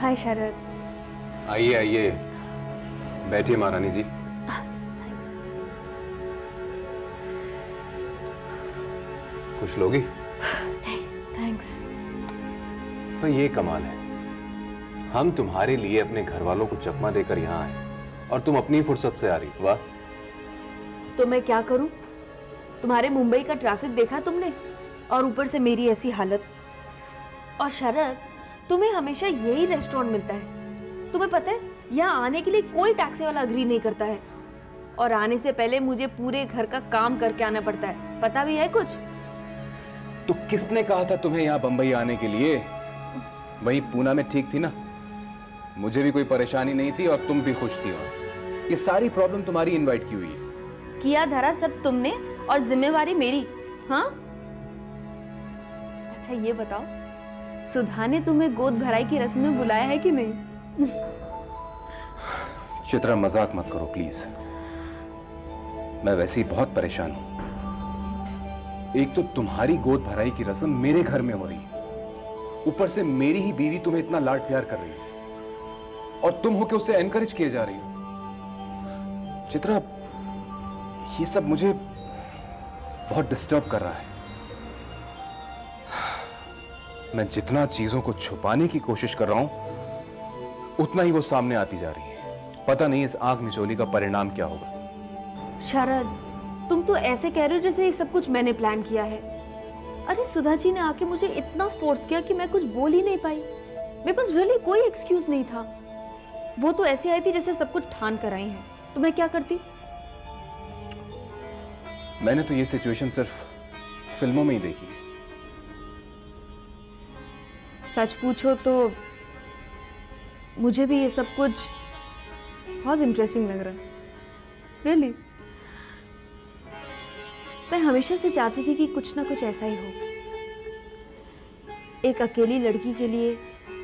हाय शरद। आइए आइए, बैठिए महारानी जी। थैंक्स। कुछ लोगी? नहीं थैंक्स। तो ये कमाल है, हम तुम्हारे लिए अपने घर वालों को चकमा देकर यहाँ आए और तुम अपनी फुर्सत से आ रही। वाह। तो मैं क्या करूं? तुम्हारे मुंबई का ट्रैफिक देखा तुमने, और ऊपर से मेरी ऐसी हालत। और शरद, तुम्हें हमेशा यही रेस्टोरेंट मिलता है। तुम्हें पता है यहाँ आने के लिए कोई टैक्सी वाला अग्री नहीं करता है, और आने से पहले मुझे पूरे घर का काम करके आना पड़ता है। पता भी है कुछ? तो किसने कहा था तुम्हें यहाँ बंबई आने के लिए? वही पूना में ठीक थी ना, मुझे भी कोई परेशानी नहीं थी और तुम भी खुश थी। वहां ये सारी प्रॉब्लम तुम्हारी इनवाइट की हुई है। किया धरा सब तुमने और जिम्मेवारी मेरी। हाँ, अच्छा ये बताओ, सुधा ने तुम्हें गोद भराई की रस्म में बुलाया है कि नहीं? चित्रा मजाक मत करो प्लीज, मैं वैसे ही बहुत परेशान हूं। एक तो तुम्हारी गोद भराई की रस्म मेरे घर में हो रही है, ऊपर से मेरी ही बीवी तुम्हें इतना लाड प्यार कर रही है, और तुम हो के उसे एनकरेज किए जा रही हो। चित्रा, ये सब मुझे बहुत डिस्टर्ब कर रहा है। मैं जितना चीजों को छुपाने की कोशिश कर रहा हूं, उतना ही वो सामने आती जा रही है। पता नहीं इस आंख मिचोली का परिणाम क्या होगा। शरद, तुम तो ऐसे कह रहे हो जैसे ये सब कुछ मैंने प्लान किया है। अरे सुधा जी ने आके मुझे इतना फोर्स किया कि मैं कुछ बोल ही नहीं पाई। मेरे पास रियली कोई एक्सक्यूज नहीं था। वो तो ऐसे आई थी जैसे सब कुछ ठान कर आई हैं। तो मैं क्या करती? मैंने तो ये सिचुएशन सिर्फ फिल्मों में ही देखी है। सच पूछो तो मुझे भी ये सब कुछ बहुत इंटरेस्टिंग लग रहा है, रियली। मैं हमेशा से चाहती थी कि कुछ ना कुछ ऐसा ही हो। एक अकेली लड़की के लिए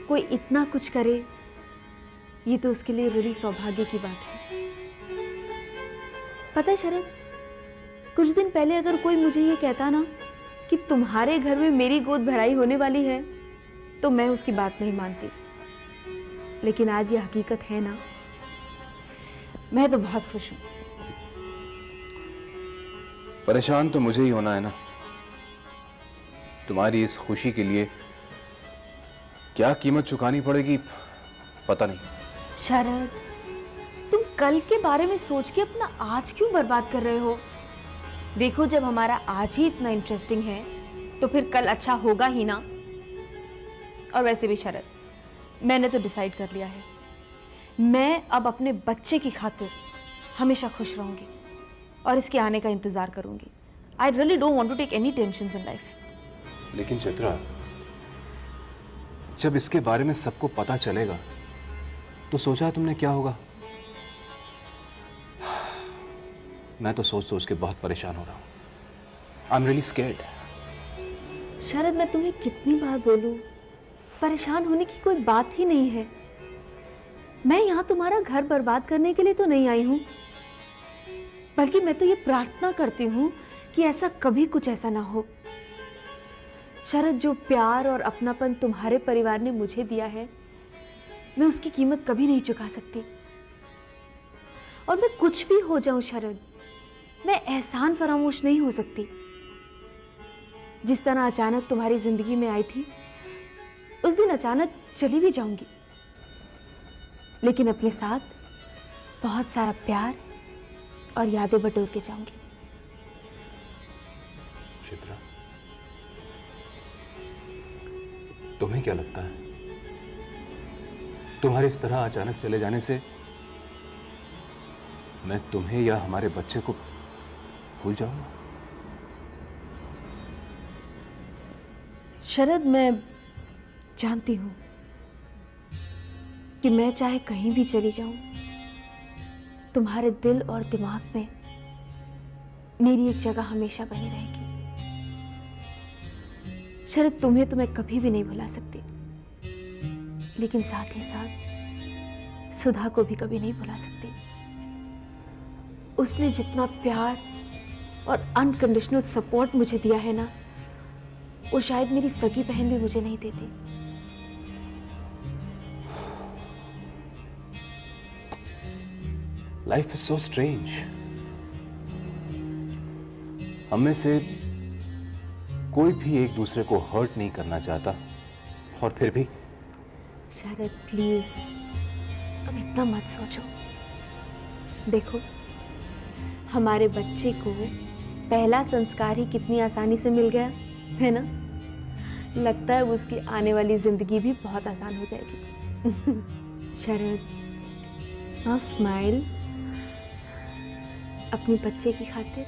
कोई इतना कुछ करे, ये तो उसके लिए रियली सौभाग्य की बात है। पता है शरद, कुछ दिन पहले अगर कोई मुझे ये कहता ना कि तुम्हारे घर में मेरी गोद भराई होने वाली है, तो मैं उसकी बात नहीं मानती। लेकिन आज ये हकीकत है ना, मैं तो बहुत खुश हूं। परेशान तो मुझे ही होना है ना। तुम्हारी इस खुशी के लिए क्या कीमत चुकानी पड़ेगी पता नहीं। शरद, तुम कल के बारे में सोच के अपना आज क्यों बर्बाद कर रहे हो? देखो, जब हमारा आज ही इतना इंटरेस्टिंग है तो फिर कल अच्छा होगा ही ना। और वैसे भी शरद, मैंने तो डिसाइड कर लिया है, मैं अब अपने बच्चे की खातिर हमेशा खुश रहूंगी और इसके आने का इंतजार करूंगी। I really don't want to take any tensions in life. लेकिन चित्रा, जब इसके बारे में सबको पता चलेगा तो सोचा तुमने क्या होगा? मैं तो सोच सोच के बहुत परेशान हो रहा हूं। I am really scared. Sharad, मैं तुम्हें कितनी बार बोलूं, परेशान होने की कोई बात ही नहीं है। मैं यहां तुम्हारा घर बर्बाद करने के लिए तो नहीं आई हूं, बल्कि मैं तो ये प्रार्थना करती हूं कि ऐसा कभी कुछ ऐसा ना हो। शरद, जो प्यार और अपनापन तुम्हारे परिवार ने मुझे दिया है, मैं उसकी कीमत कभी नहीं चुका सकती। और मैं कुछ भी हो जाऊं शरद, मैं एहसान फरामोश नहीं हो सकती। जिस तरह अचानक तुम्हारी जिंदगी में आई थी, उस दिन अचानक चली भी जाऊंगी, लेकिन अपने साथ बहुत सारा प्यार और यादें बटोर के जाऊंगी। चित्रा, तुम्हें क्या लगता है, तुम्हारे इस तरह अचानक चले जाने से मैं तुम्हें या हमारे बच्चे को भूल जाऊंगा? शरद, मैं जानती हूं कि मैं चाहे कहीं भी चली जाऊं, तुम्हारे दिल और दिमाग में मेरी एक जगह हमेशा बनी रहेगी। शरद, तुम्हें तो मैं कभी भी नहीं भुला सकती, लेकिन साथ ही साथ सुधा को भी कभी नहीं भुला सकती। उसने जितना प्यार और अनकंडीशनल सपोर्ट मुझे दिया है ना, वो शायद मेरी सगी बहन भी मुझे नहीं देती। Life is so strange. हम में से कोई भी एक दूसरे को हर्ट नहीं करना चाहता, और फिर भी। शरद प्लीज, अब इतना मत सोचो। देखो, हमारे बच्चे को पहला संस्कार ही कितनी आसानी से मिल गया है ना। लगता है उसकी आने वाली जिंदगी भी बहुत आसान हो जाएगी। शरद, नाउ स्माइल अपने बच्चे की खातिर।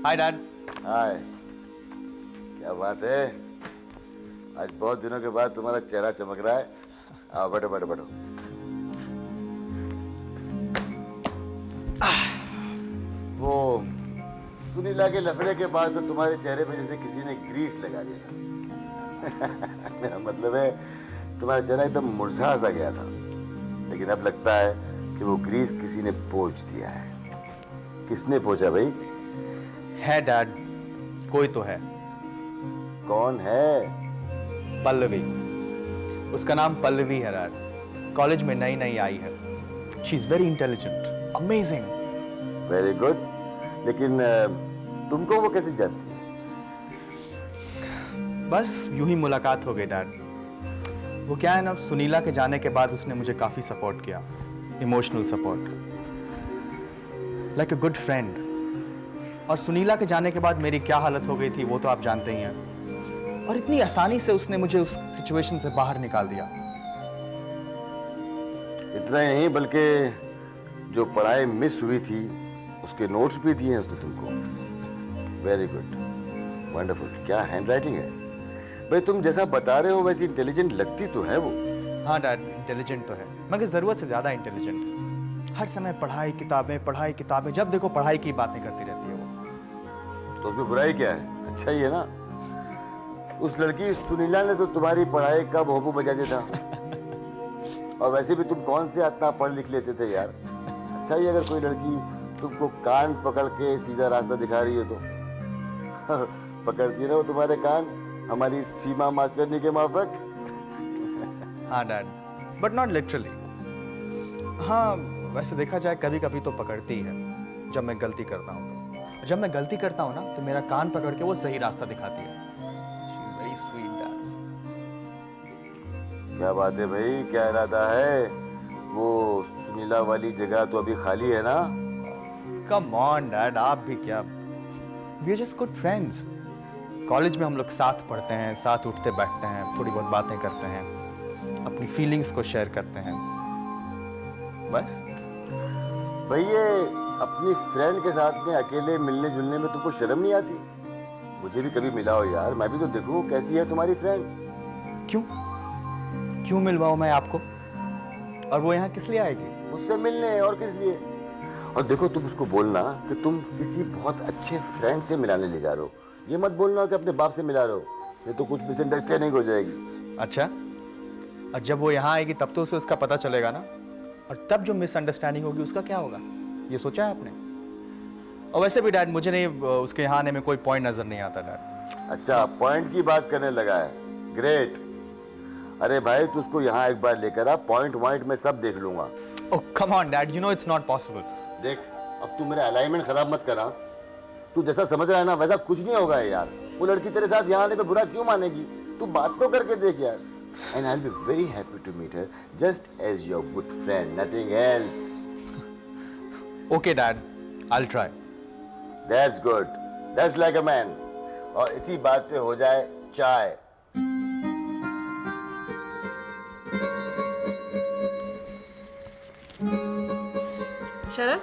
Hi dad. हाय, क्या बात है, आज बहुत दिनों के बाद तुम्हारा चेहरा चमक रहा है। आओ बैठो बैठो बैठो। वो सुनीला के लफड़े के बाद तो तुम्हारे चेहरे पे जैसे किसी ने ग्रीस लगा दिया। मेरा मतलब है तुम्हारा चेहरा एकदम मुरझा सा गया था, लेकिन अब लगता है कि वो ग्रीस किसी ने पोंछ दिया है। किसने पोंछा भाई? है डैड, कोई तो है। कौन है? पल्लवी। उसका नाम पल्लवी है डैड। कॉलेज में नई नई आई है। She is very intelligent, amazing. Very good. लेकिन तुमको वो कैसे जानती है? बस यूं ही मुलाकात हो गई डैड। वो क्या है ना, सुनीला के जाने के बाद उसने मुझे काफी सपोर्ट किया, emotional support, like a good friend. और सुनीला के जाने के बाद मेरी क्या हालत हो गई थी वो तो आप जानते ही हैं। और इतनी आसानी से उसने मुझे उस सिचुएशन से बाहर निकाल दिया। इतना ही नहीं, बल्कि जो पढ़ाई मिस हुई थी उसके नोट्स भी दिए हैं उसने तुमको। Very good, wonderful. क्या हैंडराइटिंग है भाई। तुम जैसा बता रहे हो वैसी इंटेलिजेंट लगती तो है वो। हाँ डैड, इंटेलिजेंट तो है, मगर जरूरत से ज्यादा इंटेलिजेंट है। हर समय पढ़ाई किताबें, जब देखो पढ़ाई की बातें करती रहती है वो। तो उसमें बुराई क्या है? अच्छा ही है ना। उस लड़की सुनीला ने तो तुम्हारी पढ़ाई का भोंपू बजा दिया था। और वैसे भी तुम कौन से इतना पढ़ लिख लेते थे यार। अच्छा ही अगर कोई लड़की तुमको कान पकड़ के सीधा रास्ता दिखा रही है तो। पकड़ती ना वो तुम्हारे कान हमारी सीमा मास्टरनी के माफक। हाँ डैड, बट नॉट लिटरली। हाँ, वैसे देखा जाए कभी कभी तो पकड़ती है जब मैं गलती करता हूँ तो। जब मैं गलती करता हूँ ना तो मेरा कान पकड़ के वो सही रास्ता दिखाती है। She is very sweet dad. क्या बात है भाई, क्या इरादा है? वो सुनीला वाली जगह तो अभी खाली है ना? कम ऑन डैड, आप भी क्या। We are just good friends. College में हम लोग साथ पढ़ते हैं, साथ उठते बैठते हैं, थोड़ी बहुत बातें करते हैं, अपनी फीलिंग्स को शेयर करते हैं, बस। भाई ये अपनी फ्रेंड के साथ में अकेले मिलने जुलने में तुमको शर्म नहीं आती? मुझे भी कभी मिला हो यार, मैं भी तो देखूं कैसी है तुम्हारी फ्रेंड। क्यों मिलवाऊं मैं आपको? और वो यहाँ किस लिए आएगी? मुझसे मिलने, और किस लिए? और देखो, तुम उसको बोलना कि तुम किसी बहुत अच्छे फ्रेंड से मिलाने ले जा रहे हो। ये मत बोलना कि अपने बाप से मिला रहे हो, ये तो कुछ मिसअंडरस्टैंडिंग हो जाएगी। अच्छा, और जब वो यहाँ आएगी तब तो उसे उसका पता चलेगा ना। और तब जो मिसअंडरस्टैंडिंग होगी उसका क्या होगा, ये सोचा है आपने? और वैसे भी डैड, मुझे नहीं उसके यहाँ आने में कोई पॉइंट नजर नहीं आता डैड। अच्छा, पॉइंट की बात करने लगा है। ग्रेट। अरे भाई, तू उसको यहाँ एक बार लेकर आ, पॉइंट वॉइंट में सब देख लूंगा। Oh come on dad, you know it's not possible. देख, अब तू मेरा अलाइनमेंट खराब मत करा। तू जैसा समझ रहा है ना वैसा कुछ नहीं होगा यार। वो लड़की तेरे साथ यहाँ आने पे बुरा क्यों मानेगी? तू बात तो करके देख यार। And I'll be very happy to meet her, just as your good friend, nothing else. Okay dad, I'll try. That's good. That's like a man. और इसी बात पे हो जाए चाय। शरद,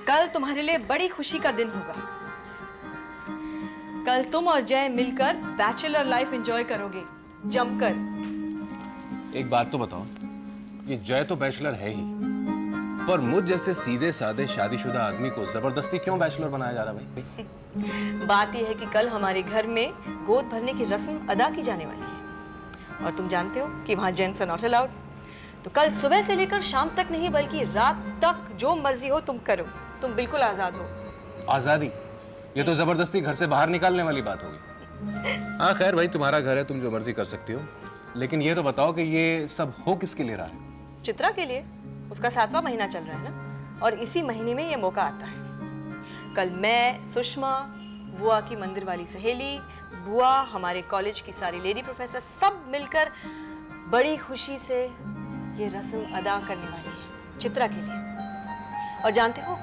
कल तुम्हारे लिए बड़ी खुशी का दिन होगा। कल तुम और जय मिलकर बैचलर लाइफ एंजॉय करोगे जमकर। एक बात तो बताओ, ये जय तो बैचलर है ही, पर मुझ जैसे सीधे साधे शादीशुदा आदमी को जबरदस्ती क्यों बैचलर बनाया जा रहा भाई? बात यह है कि कल हमारे घर में गोद भरने की रस्म अदा की जाने वाली है और तुम जानते हो कि वहां जेंट्स आर नॉट अलाउड। तो कल सुबह से लेकर शाम तक नहीं बल्कि रात तक जो मर्जी हो तुम करो, तुम बिल्कुल आजाद हो। आजादी? ये तो जबरदस्ती घर से बाहर निकालने वाली बात होगी। हाँ खैर भाई, तुम्हारा घर है, तुम जो मर्जी कर सकती हो, लेकिन ये तो बताओ कि ये सब हो किसके लिए रहा है? चित्रा के लिए। उसका 7वां महीना चल रहा है ना, और इसी महीने में ये मौका आता है। कल मैं, सुषमा, बुआ की मंदिर वाली सहेली, बुआ, हमारे कॉलेज की सारी लेडी प्रोफेसर, सब मिलकर बड़ी खुशी से ये रस्म अदा करने वाली है चित्रा के लिए। और जानते हो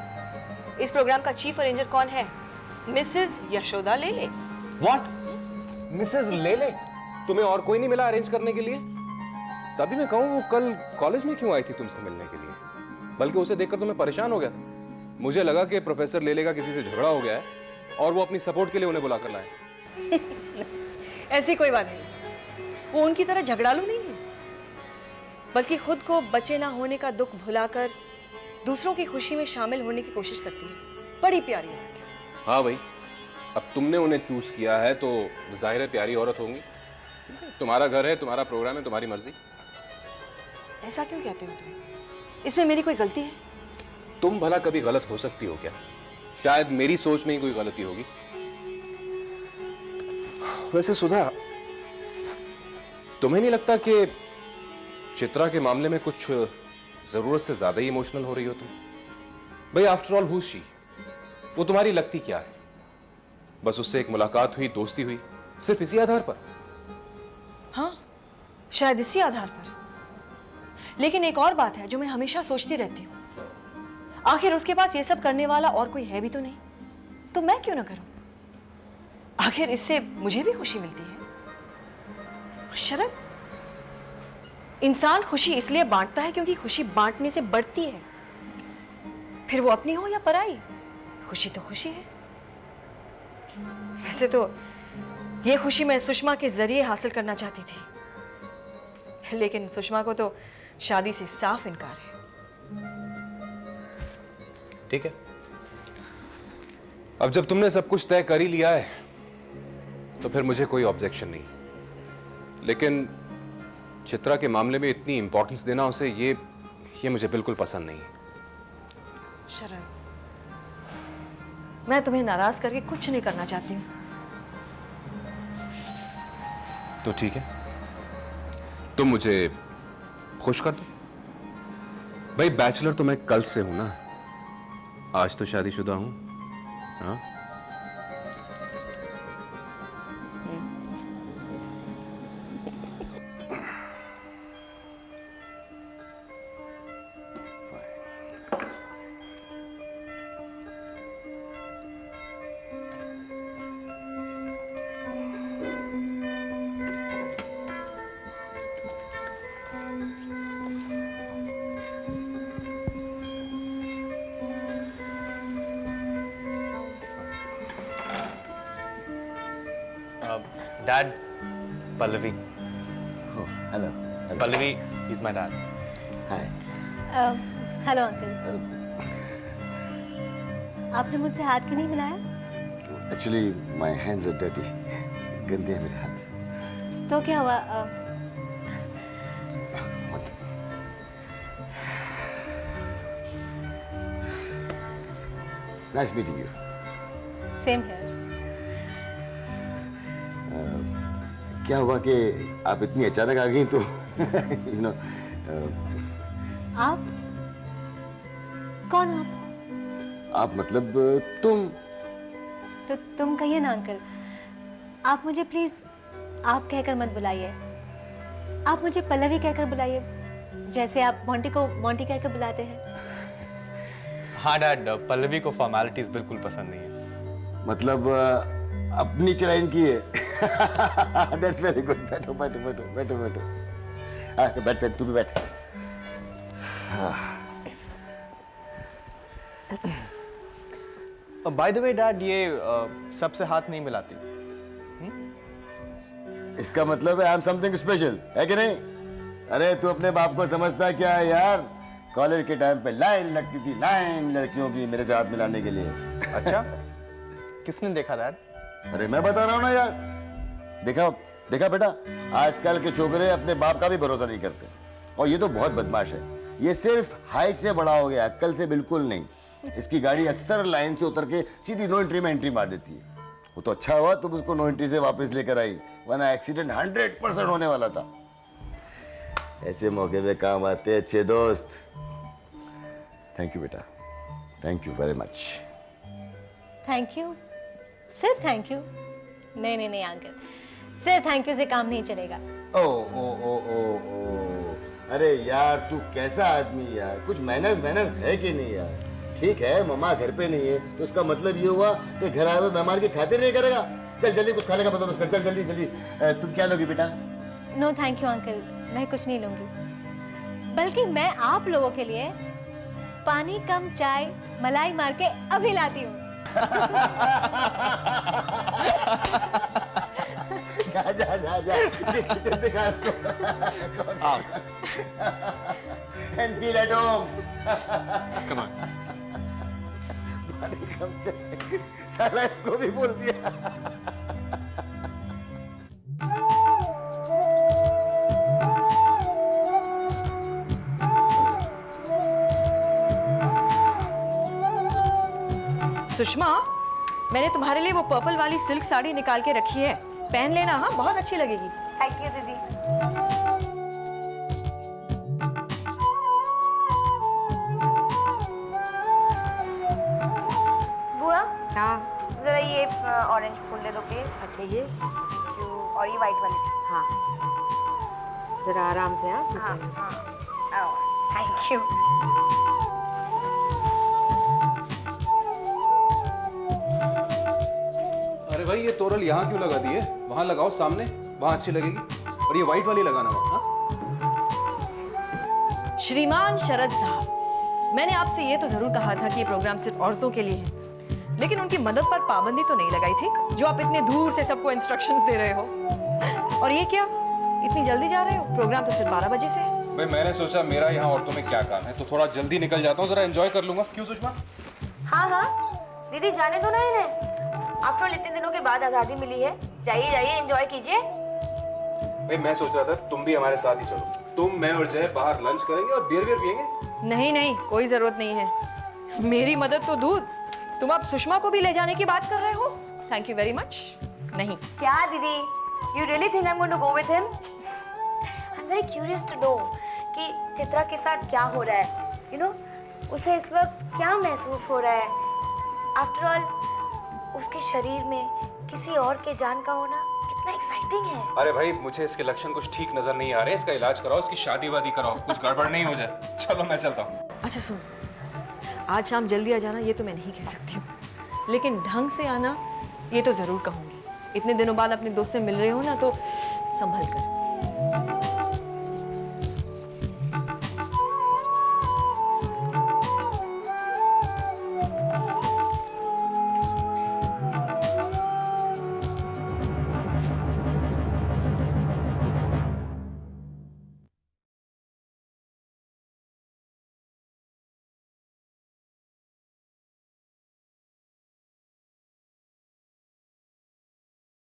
इस प्रोग्राम का चीफ अरेंजर कौन है? मिसेस यशोदा लेले। व्हाट? मिसेस लेले? तुम्हें और कोई नहीं मिला अरेंज करने के लिए? तभी मैं कहूँ वो कल कॉलेज में क्यों आई थी तुमसे मिलने के लिए? बल्कि उसे देखकर तो मैं परेशान हो गया। मुझे लगा कि प्रोफेसर लेले का किसी से झगड़ा हो गया है और वो अपनी सपोर्ट के लिए उन्हें बुलाकर लाए। ऐसी कोई बात नहीं, वो उनकी तरह झगड़ालू नहीं है, बल्कि खुद को बचे ना होने का दुख भुलाकर दूसरों की खुशी में शामिल होने की कोशिश करती है। बड़ी प्यारी औरत है। हाँ भाई, अब तुमने उन्हें चूज किया है तो जाहिर है प्यारी औरत होंगी। तुम्हारा घर है, तुम्हारा प्रोग्राम है, तुम्हारी मर्जी। ऐसा क्यों कहते हो तुम? इसमें मेरी कोई गलती है? तुम भला कभी गलत हो सकती हो क्या? शायद मेरी सोच में ही कोई गलती होगी। वैसे सुधा, तुम्हें नहीं लगता कि चित्रा के मामले में कुछ जरूरत से ज्यादा ही इमोशनल हो रही हो तुम? भाई आफ्टर ऑल हु शी? वो तुम्हारी लगती क्या है? बस उससे एक मुलाकात हुई, दोस्ती हुई, सिर्फ इसी आधार पर? हाँ, शायद इसी आधार पर। लेकिन एक और बात है जो मैं हमेशा सोचती रहती हूँ, आखिर उसके पास ये सब करने वाला और कोई है भी तो नहीं, तो मैं क्यों ना करूं? आखिर इससे मुझे भी खुशी मिलती है। शरद, इंसान खुशी इसलिए बांटता है क्योंकि खुशी बांटने से बढ़ती है। फिर वो अपनी हो या पराई, खुशी तो खुशी है। वैसे तो ये खुशी मैं सुषमा के जरिए हासिल करना चाहती थी, लेकिन सुषमा को तो शादी से साफ इनकार है। ठीक है, अब जब तुमने सब कुछ तय कर ही लिया है तो फिर मुझे कोई ऑब्जेक्शन नहीं। लेकिन चित्रा के मामले में इतनी इंपॉर्टेंस देना उसे, ये मुझे बिल्कुल पसंद नहीं। शरण, मैं तुम्हें नाराज करके कुछ नहीं करना चाहती हूँ। तो ठीक है, तुम मुझे खुश कर दो। भाई बैचलर तो मैं कल से हूं ना, आज तो शादीशुदा हूं। हाँ, Dad, Pallavi. Oh, hello. Hello. Pallavi is my dad. Hi. Hello uncle, आपने मुझसे हाथ क्यों नहीं मिलाया? Actually, my hands are dirty. गंदे हैं मेरे हाथ। तो क्या हुआ? मत। Nice meeting you. Same here. क्या हुआ कि आप इतनी अचानक आ गई तो यू नो आप कौन हो? आप मतलब तुम। तो तुम कहिए ना अंकल, आप मुझे प्लीज आप कहकर मत बुलाइए, आप मुझे पल्लवी कहकर बुलाइए, जैसे आप मोंटी को मोंटी कहकर बुलाते हैं। हाँ डैड, पल्लवी को फॉर्मेलिटीज बिल्कुल पसंद नहीं है। मतलब अपनी चलाइन की है। That's very good. बैठो बैठो बैठो बैठो बैठो। बैठ बैठ, तू भी बैठ। बाय द वे डैड, ये सबसे हाथ नहीं मिलाती। इसका मतलब है आई एम समथिंग स्पेशल, है कि नहीं? अरे तू अपने बाप को समझता क्या है यार? कॉलेज के टाइम पे लाइन लगती थी, लाइन लड़कियों की मेरे से हाथ मिलाने के लिए। अच्छा, किसने देखा डैड? अरे मैं बता रहा हूँ ना यार, देखा देखा बेटा, आजकल के छोकरे अपने बाप का भी भरोसा नहीं करते, और ये तो बहुत बदमाश है। ये सिर्फ हाइट से बड़ा हो गया, अक्ल से बिल्कुल नहीं। इसकी गाड़ी अक्सर लाइन से उतर के सीधी नो एंट्री में एंट्री मार देती है। वो तो अच्छा हुआ तुम उसको नो एंट्री से वापस लेकर आई, वरना एक्सीडेंट 100% होने वाला था। ऐसे मौके पे काम आते हैं अच्छे दोस्त। थैंक यू बेटा, thank you very much. Thank you? सिर्फ थैंक यू? नहीं नहीं नहीं अंकल, सिर्फ थैंक यू से काम नहीं चलेगा। ओ ओ ओ ओ ओ, अरे यार तू कैसा आदमी यार, कुछ मैनर्स है कि नहीं यार? ठीक है मम्मा घर पे नहीं है तो उसका मतलब ये हुआ कि घर आए हुए मेहमान की खातिर नहीं करेगा। चल जल्दी कुछ खाने का बंदोबस्त कर, चल जल्दी जल्दी। तुम क्या लोगी बेटा? नो थैंक यू अंकल, मैं कुछ नहीं लूंगी, बल्कि मैं आप लोगों के लिए पानी कम चाय मलाई मार के अभी लाती हूँ। जा जा जा जा, किचन दिखा इसको। And feel at home. Come on. पानी कम चाहिए, साला इसको भी बोल दिया। सुषमा, मैंने तुम्हारे लिए वो पर्पल वाली सिल्क साड़ी निकाल के रखी है, पहन लेना। हाँ, बहुत अच्छी लगेगी। थैंक यू दीदी। बुआ, हाँ जरा ये ऑरेंज फूल दे दो प्लीज। अच्छा ये और ये वाइट वाले। हाँ जरा आराम से। हाँ हाँ, थैंक यू। अरे भाई ये तोरल यहाँ क्यों लगा दी है? वहां लगाओ सामने, वहां अच्छी लगेगी। और ये व्हाइट वाली लगाना वहां। श्रीमान शरद साहब, मैंने आपसे ये तो जरूर कहा था कि ये प्रोग्राम सिर्फ औरतों के लिए है, लेकिन उनकी मदद पर पाबंदी तो नहीं लगाई थी जो आप इतने दूर से सबको इंस्ट्रक्शंस दे रहे हो। और ये क्या, इतनी जल्दी जा रहे हो? प्रोग्राम तो सिर्फ 12 बजे से है। भाई मैंने सोचा मेरा यहाँ औरतों में क्या काम है, तो थोड़ा जल्दी निकल जाता हूँ, जरा एंजॉय कर लूंगा। क्यों सुषमा? हाँ हाँ दीदी, जाने दो ना इन्हें। आफ्टर ऑल इतने दिनों के बाद आजादी मिली है, जाइए जाइए एंजॉय कीजिए। भाई मैं सोच रहा था तुम भी हमारे साथ ही चलो, तुम मैं और जय बाहर लंच करेंगे और बियर पियेंगे। नहीं नहीं, कोई जरूरत नहीं है। मेरी मदद तो दूर, तुम अब सुषमा को भी ले जाने की बात कर रहे हो। Thank you very much. नहीं। क्या दीदी, you really think I am going to go with him? I am very curious to know कि चित्रा के साथ क्या हो रहा है। यू नो, उसे इस वक्त क्या महसूस हो रहा है। आफ्टर ऑल उसके शरीर में किसी और के जान का होना कितना एक्साइटिंग है। अरे भाई मुझे इसके लक्षण कुछ ठीक नजर नहीं आ रहे, इसका इलाज कराओ, इसकी शादी वादी कराओ, कुछ गड़बड़ नहीं हो जाए। चलो मैं चलता हूँ। अच्छा सुन, आज शाम जल्दी आ जाना ये तो मैं नहीं कह सकती हूँ, लेकिन ढंग से आना ये तो जरूर कहूँगी। इतने दिनों बाद अपने दोस्त से मिल रहे हो ना, तो संभल कर।